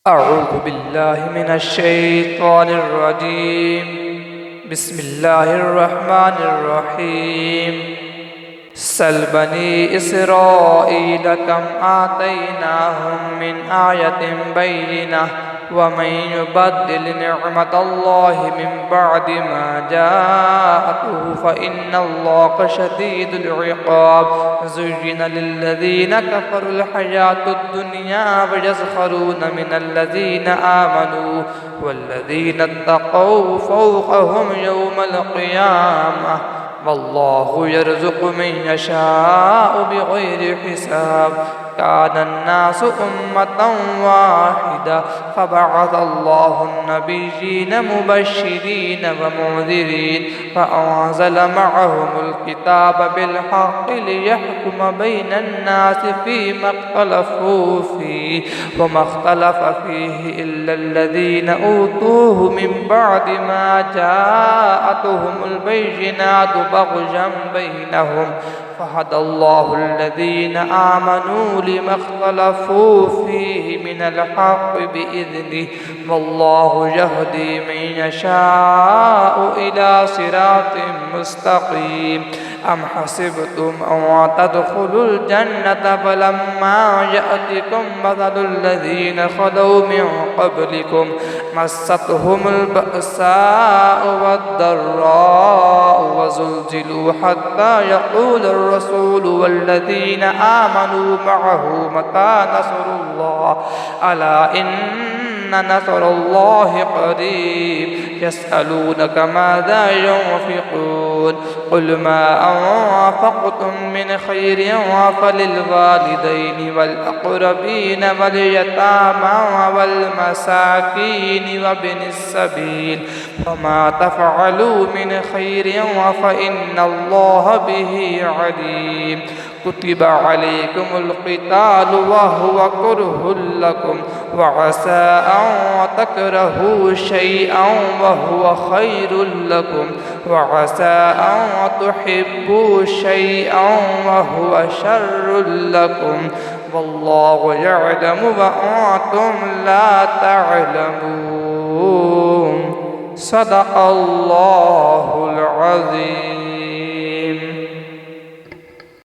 أعوذ بالله من الشيطان الرجيم. بسم الله الرحمن الرحيم. سل بني إسرائيل كم آتيناهم من آية بينة ومن يبدل نعمة الله من بعد ما جاءته فإن الله شديد العقاب. زين للذين كفروا الحياة الدنيا ويسخرون من الذين آمنوا والذين اتقوا فوقهم يوم القيامة والله يرزق من يشاء بغير حساب. كان الناس أمة واحدة فبعث الله النبيين مبشرين ومنذرين فأنزل معهم الكتاب بالحق ليحكم بين الناس فيما اختلفوا فيه وما اختلف فيه إلا الذين أوتوه من بعد ما جاءتهم البينات بغيا بينهم فهدى الله الذين آمنوا لما اختلفوا فيه من الحق بإذنه والله يهدي من يشاء إلى صراط مستقيم. أم حسبتم أن تدخلوا الجنة فلما يأتكم مثل الذين خلوا من قبلكم مستهم البأساء والضراء وزلزلوا حتى يقول الرسول والذين آمنوا معه متى نصر الله ألا إن نصر الله قريب. يسألونك ماذا ينفقون قل ما أنفقتم من خير فللوالدين والأقربين واليتامى والمساكين وابن السبيل وما تفعلوا من خير فإن الله به عليم. كتب عليكم القتال وهو كره لكم وعسى أن تكرهوا شيئا وهو خير لكم وعسى أن تحبوا شيئا وهو شر لكم والله يعلم وأنتم لا تعلمون. صدق الله العظيم.